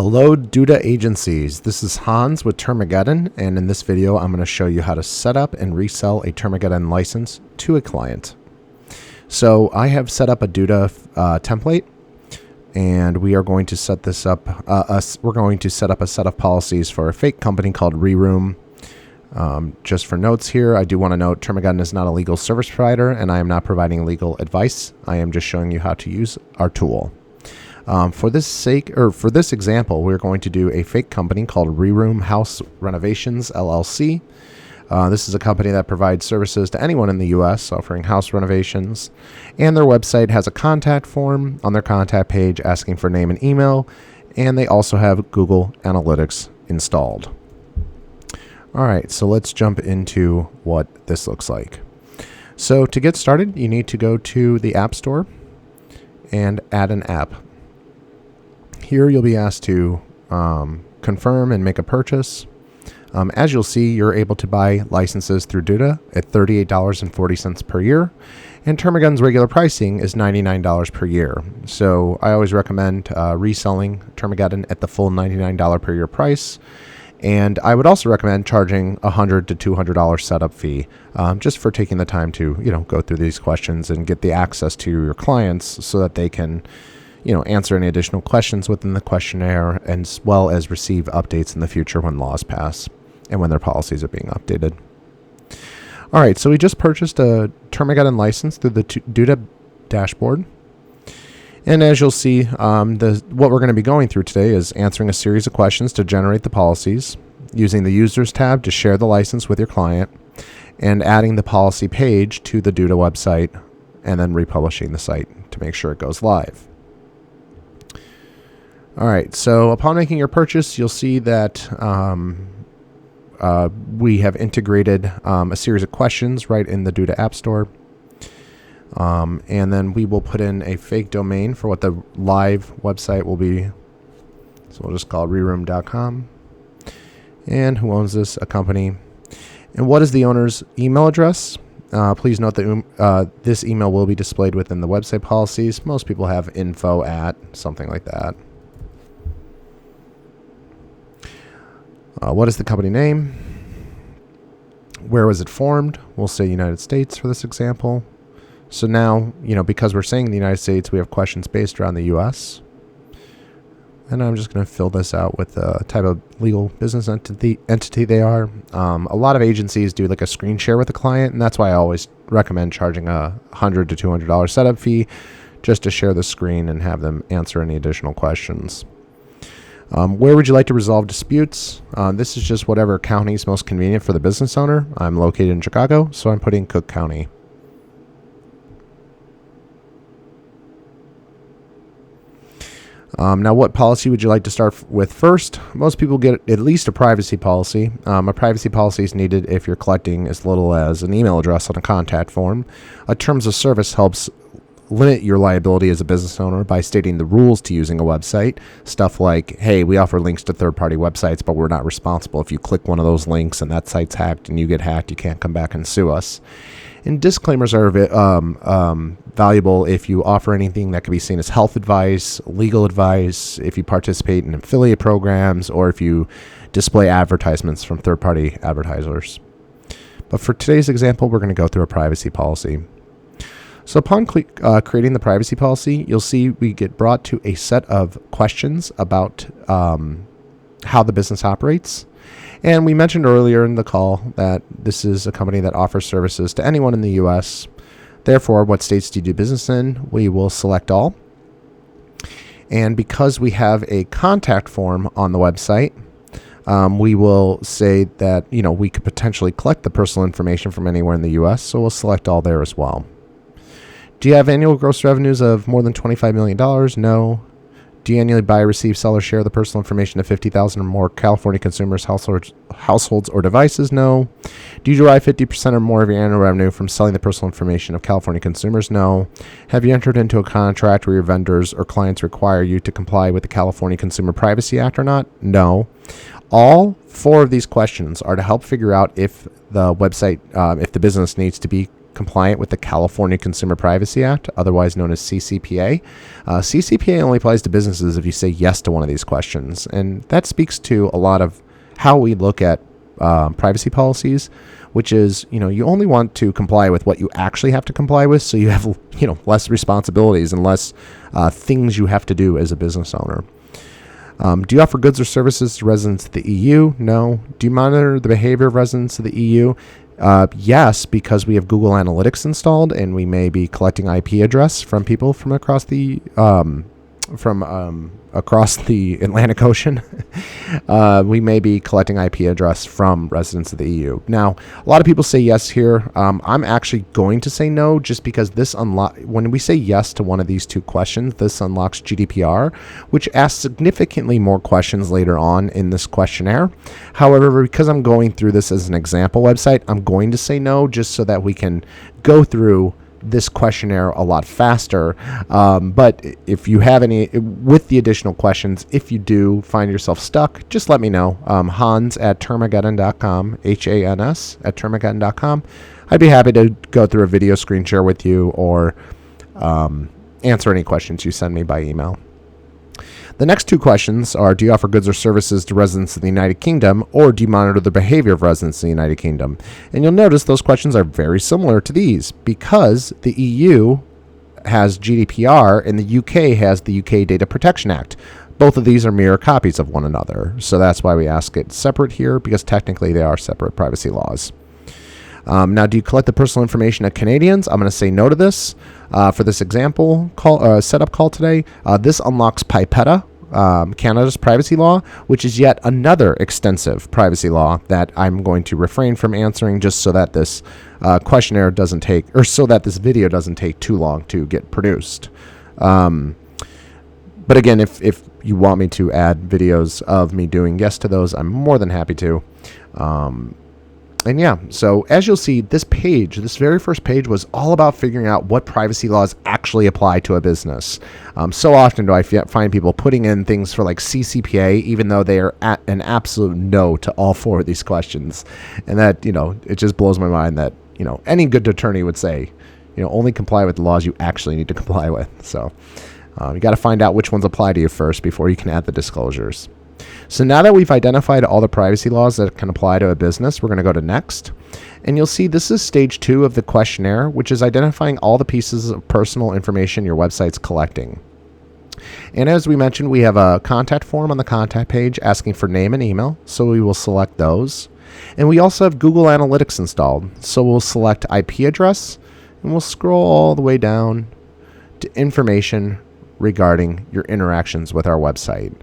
Hello Duda agencies, this is Hans with Termageddon, and in this video I'm going to show you how to set up and resell a Termageddon license to a client. So I have set up a Duda template, and we are going to set this up. We're going to set up a set of policies for a fake company called Reroom. Just for notes here, I do want to note Termageddon is not a legal service provider, and I am not providing legal advice. I am just showing you how to use our tool. For this example, we're going to do a fake company called Reroom House Renovations LLC. This is a company that provides services to anyone in the U.S. offering house renovations, and their website has a contact form on their contact page asking for name and email, and they also have Google Analytics installed. All right, so let's jump into what this looks like. So to get started, you need to go to the App Store and add an app. Here you'll be asked to confirm and make a purchase. As you'll see, you're able to buy licenses through Duda at $38.40 per year, and Termageddon's regular pricing is $99 per year. So I always recommend reselling Termageddon at the full $99 per year price, and I would also recommend charging $100 to $200 setup fee, just for taking the time to go through these questions and get the access to your clients so that they can answer any additional questions within the questionnaire, as well as receive updates in the future when laws pass and when their policies are being updated. All right, so we just purchased a Termageddon license through the Duda dashboard. And as you'll see, what we're going to be going through today is answering a series of questions to generate the policies, using the Users tab to share the license with your client, and adding the policy page to the Duda website, and then republishing the site to make sure it goes live. All right, so upon making your purchase, you'll see that we have integrated a series of questions right in the Duda App Store. And then we will put in a fake domain for what the live website will be. So we'll just call it reroom.com. And who owns this? A company. And what is the owner's email address? Please note that this email will be displayed within the website policies. Most people have info at something like that. What is the company name? Where was it formed? We'll say United States for this example. So now, because we're saying the United States, we have questions based around the U.S. And I'm just going to fill this out with the type of legal business entity they are. A lot of agencies do like a screen share with a client, and that's why I always recommend charging a $100 to $200 setup fee just to share the screen and have them answer any additional questions. Where would you like to resolve disputes? This is just whatever county is most convenient for the business owner. I'm located in Chicago, so I'm putting Cook County. Now, what policy would you like to start with first? Most people get at least a privacy policy. A privacy policy is needed if you're collecting as little as an email address on a contact form. A terms of service helps limit your liability as a business owner by stating the rules to using a website. Stuff like, hey, we offer links to third-party websites, but we're not responsible. If you click one of those links and that site's hacked and you get hacked, you can't come back and sue us. And disclaimers are valuable if you offer anything that can be seen as health advice, legal advice, if you participate in affiliate programs, or if you display advertisements from third-party advertisers. But for today's example, we're going to go through a privacy policy. So upon creating the privacy policy, you'll see we get brought to a set of questions about how the business operates. And we mentioned earlier in the call that this is a company that offers services to anyone in the U.S. Therefore, what states do you do business in? We will select all. And because we have a contact form on the website, we will say that we could potentially collect the personal information from anywhere in the U.S., so we'll select all there as well. Do you have annual gross revenues of more than $25 million? No. Do you annually buy, receive, sell, or share the personal information of 50,000 or more California consumers, households, or devices? No. Do you derive 50% or more of your annual revenue from selling the personal information of California consumers? No. Have you entered into a contract where your vendors or clients require you to comply with the California Consumer Privacy Act or not? No. All four of these questions are to help figure out if the website, if the business needs to be compliant with the California Consumer Privacy Act, otherwise known as CCPA. CCPA only applies to businesses if you say yes to one of these questions, and that speaks to a lot of how we look at privacy policies, which is, you only want to comply with what you actually have to comply with, so you have, less responsibilities and less things you have to do as a business owner. Do you offer goods or services to residents of the EU? No. Do you monitor the behavior of residents of the EU? Yes, because we have Google Analytics installed, and we may be collecting IP address from people from across the across the Atlantic Ocean. We may be collecting IP address from residents of the EU. Now, a lot of people say yes here. I'm actually going to say no, just because when we say yes to one of these two questions, this unlocks GDPR, which asks significantly more questions later on in this questionnaire. However, because I'm going through this as an example website, I'm going to say no, just so that we can go through this questionnaire a lot faster. But if you have any with the additional questions, if you do find yourself stuck, just let me know. Hans at Termageddon.com, HANS at Termageddon.com. I'd be happy to go through a video screen share with you, or answer any questions you send me by email. The next two questions are, do you offer goods or services to residents of the United Kingdom, or do you monitor the behavior of residents in the United Kingdom? And you'll notice those questions are very similar to these, because the EU has GDPR and the UK has the UK Data Protection Act. Both of these are mirror copies of one another, so that's why we ask it separate here, because technically they are separate privacy laws. Now, do you collect the personal information of Canadians? I'm going to say no to this. For this example setup call today, this unlocks Pipetta, Canada's privacy law, which is yet another extensive privacy law that I'm going to refrain from answering, just so that this questionnaire doesn't take, or so that this video doesn't take too long to get produced. But again, if you want me to add videos of me doing yes to those, I'm more than happy to. And yeah, so as you'll see, this very first page was all about figuring out what privacy laws actually apply to a business. So often do I find people putting in things for like CCPA, even though they are at an absolute no to all four of these questions. And that, it just blows my mind that, any good attorney would say, only comply with the laws you actually need to comply with. So you got to find out which ones apply to you first before you can add the disclosures. So now that we've identified all the privacy laws that can apply to a business, we're going to go to next. And you'll see this is stage 2 of the questionnaire, which is identifying all the pieces of personal information your website's collecting. And as we mentioned, we have a contact form on the contact page asking for name and email, so we will select those. And we also have Google Analytics installed, so we'll select IP address, and we'll scroll all the way down to information regarding your interactions with our website.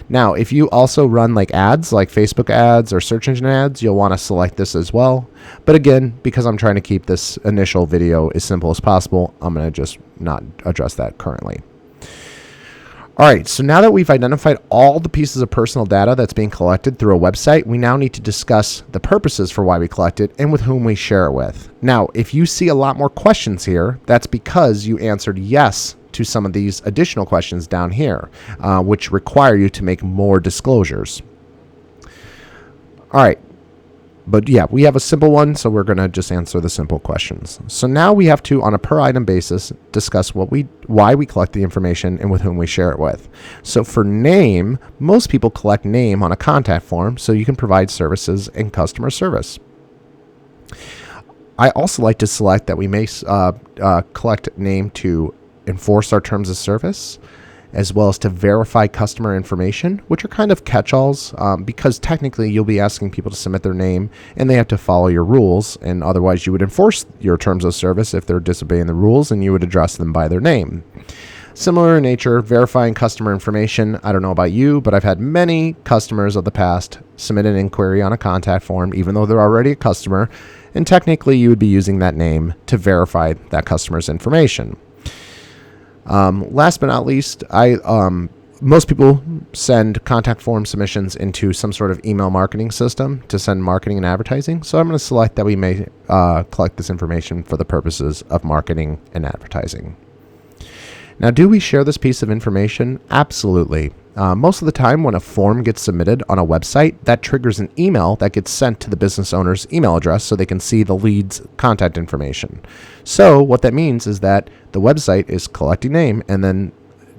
Now, if you also run like ads, like Facebook ads or search engine ads, you'll want to select this as well. But again, because I'm trying to keep this initial video as simple as possible, I'm going to just not address that currently. All right, so now that we've identified all the pieces of personal data that's being collected through a website, we now need to discuss the purposes for why we collect it and with whom we share it with. Now, if you see a lot more questions here, that's because you answered yes to some of these additional questions down here, which require you to make more disclosures. All right, but yeah, we have a simple one, so we're going to just answer the simple questions. So now we have to, on a per item basis, discuss why we collect the information and with whom we share it with. So for name, most people collect name on a contact form, so you can provide services and customer service. I also like to select that we may collect name to enforce our terms of service, as well as to verify customer information, which are kind of catch-alls, because technically you'll be asking people to submit their name and they have to follow your rules, and otherwise you would enforce your terms of service if they're disobeying the rules, and you would address them by their name. Similar in nature, verifying customer information. I don't know about you, but I've had many customers of the past submit an inquiry on a contact form, even though they're already a customer, and technically you would be using that name to verify that customer's information. Last but not least, most people send contact form submissions into some sort of email marketing system to send marketing and advertising. So I'm going to select that we may collect this information for the purposes of marketing and advertising. Now, do we share this piece of information? Absolutely. Most of the time when a form gets submitted on a website, that triggers an email that gets sent to the business owner's email address so they can see the lead's contact information. So what that means is that the website is collecting name and then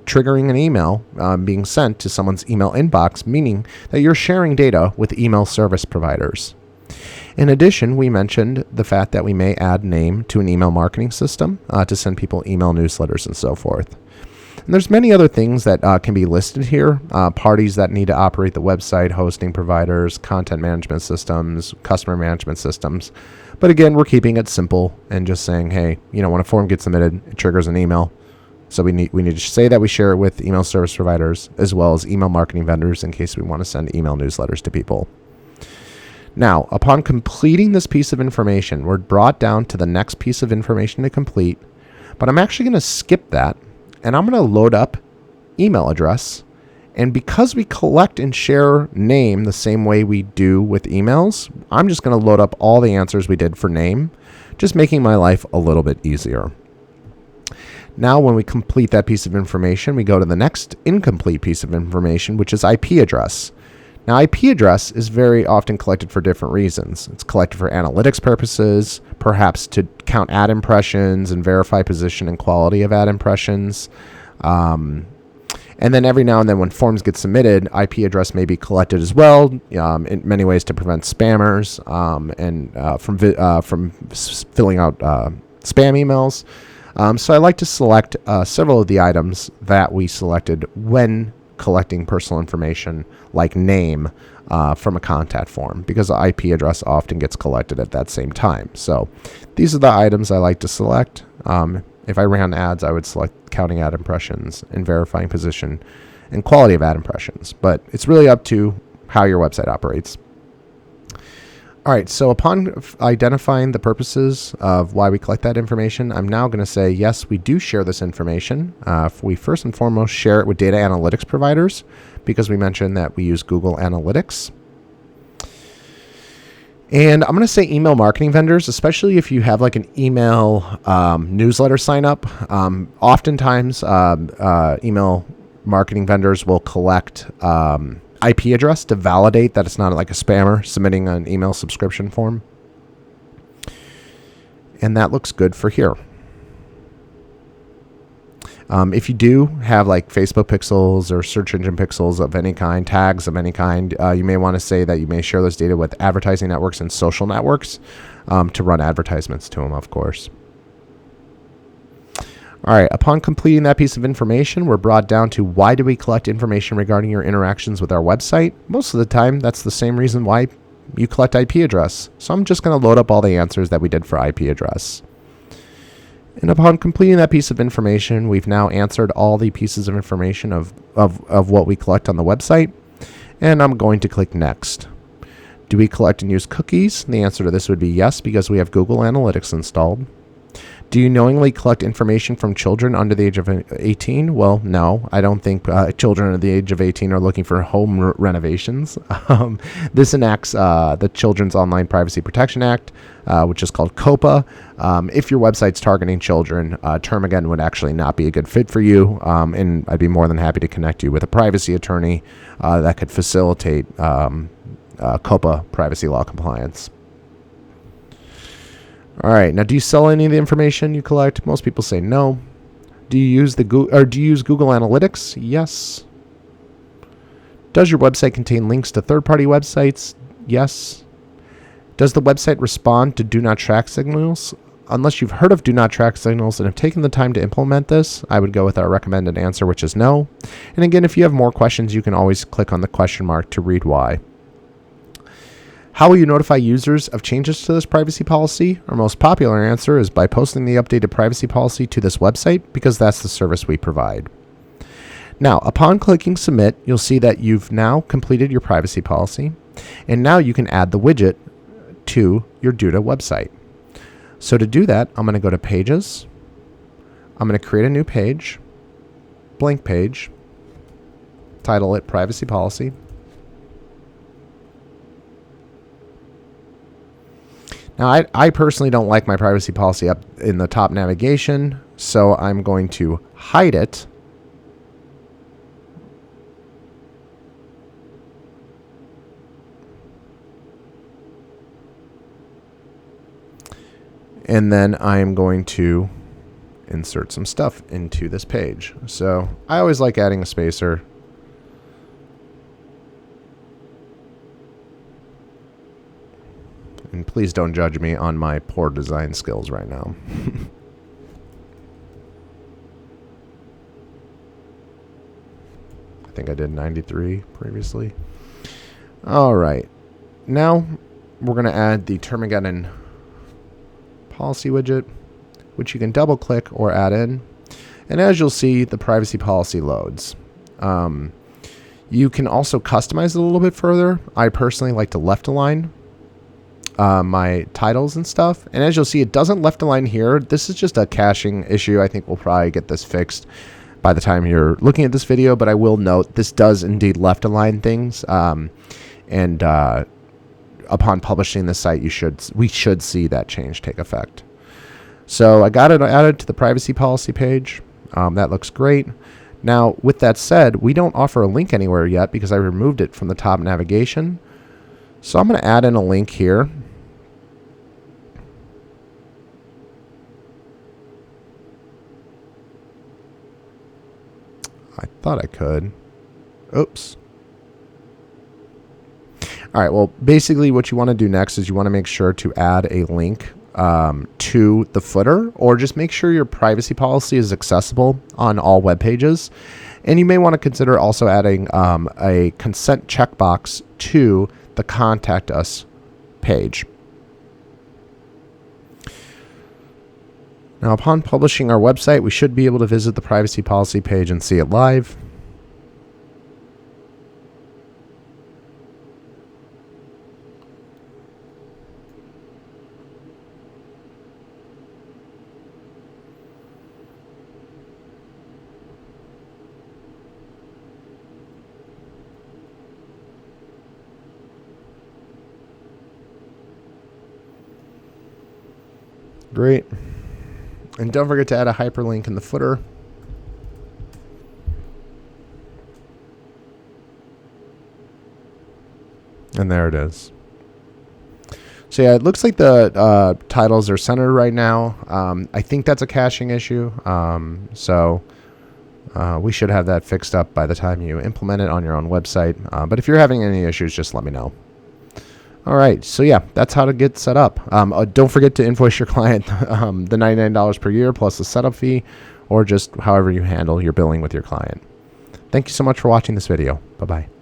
triggering an email being sent to someone's email inbox, meaning that you're sharing data with email service providers. In addition, we mentioned the fact that we may add name to an email marketing system to send people email newsletters and so forth. And there's many other things that can be listed here. Parties that need to operate the website, hosting providers, content management systems, customer management systems. But again, we're keeping it simple and just saying, hey, when a form gets submitted, it triggers an email. So we need to say that we share it with email service providers as well as email marketing vendors in case we want to send email newsletters to people. Now, upon completing this piece of information, we're brought down to the next piece of information to complete, but I'm actually going to skip that. And I'm going to load up email address. And because we collect and share name the same way we do with emails, I'm just going to load up all the answers we did for name, just making my life a little bit easier. Now, when we complete that piece of information, we go to the next incomplete piece of information, which is IP address. Now, IP address is very often collected for different reasons. It's collected for analytics purposes, perhaps to count ad impressions and verify position and quality of ad impressions. And then every now and then when forms get submitted, IP address may be collected as well, in many ways to prevent spammers from filling out spam emails. So I like to select several of the items that we selected when collecting personal information like name from a contact form, because the IP address often gets collected at that same time. So these are the items I like to select. If I ran ads, I would select counting ad impressions and verifying position and quality of ad impressions, but it's really up to how your website operates. All right, so upon identifying the purposes of why we collect that information, I'm now going to say, yes, we do share this information. We first and foremost share it with data analytics providers because we mentioned that we use Google Analytics. And I'm going to say email marketing vendors, especially if you have like an email newsletter sign up. Oftentimes, email marketing vendors will collect IP address to validate that it's not like a spammer submitting an email subscription form. And that looks good for here. If you do have like Facebook pixels or search engine pixels of any kind, tags of any kind, you may want to say that you may share those data with advertising networks and social networks to run advertisements to them, of course. All right, upon completing that piece of information, we're brought down to why do we collect information regarding your interactions with our website? Most of the time, that's the same reason why you collect IP address. So I'm just going to load up all the answers that we did for IP address. And upon completing that piece of information, we've now answered all the pieces of information of what we collect on the website. And I'm going to click Next. Do we collect and use cookies? And the answer to this would be yes, because we have Google Analytics installed. Do you knowingly collect information from children under the age of 18? Well, no. I don't think children under the age of 18 are looking for home renovations. This enacts the Children's Online Privacy Protection Act, which is called COPA. If your website's targeting children, Termageddon would actually not be a good fit for you, and I'd be more than happy to connect you with a privacy attorney that could facilitate COPA privacy law compliance. All right. Now, do you sell any of the information you collect? Most people say no. Do you use Google Analytics? Yes. Does your website contain links to third-party websites? Yes. Does the website respond to do not track signals? Unless you've heard of do not track signals and have taken the time to implement this, I would go with our recommended answer, which is no. And again, if you have more questions, you can always click on the question mark to read why. How will you notify users of changes to this privacy policy? Our most popular answer is by posting the updated privacy policy to this website, because that's the service we provide. Now, upon clicking Submit, you'll see that you've now completed your privacy policy, and now you can add the widget to your Duda website. So to do that, I'm going to go to Pages. I'm going to create a new page, blank page, title it Privacy Policy. Now, I personally don't like my privacy policy up in the top navigation, so I'm going to hide it And then I'm going to insert some stuff into this page. So I always like adding a spacer. And please don't judge me on my poor design skills right now. I think I did 93 previously. All right. Now we're going to add the Termageddon policy widget, which you can double click or add in. And as you'll see, the privacy policy loads. You can also customize it a little bit further. I personally like to left align my titles and stuff. And as you'll see, it doesn't left align here. This is just a caching issue. I think we'll probably get this fixed by the time you're looking at this video, but I will note this does indeed left align things. Upon publishing the site, we should see that change take effect. So I got it added to the privacy policy page. That looks great. Now, with that said, we don't offer a link anywhere yet because I removed it from the top navigation. So I'm going to add in a link here. I thought I could. Oops. All right, well, basically what you want to do next is you want to make sure to add a link to the footer, or just make sure your privacy policy is accessible on all web pages. And you may want to consider also adding a consent checkbox to the Contact Us page. Now, upon publishing our website, we should be able to visit the privacy policy page and see it live. Great. And don't forget to add a hyperlink in the footer. And there it is. So yeah, it looks like the titles are centered right now. I think that's a caching issue. We should have that fixed up by the time you implement it on your own website. But if you're having any issues, just let me know. All right, so yeah, that's how to get set up. Don't forget to invoice your client the $99 per year plus the setup fee, or just however you handle your billing with your client. Thank you so much for watching this video. Bye-bye.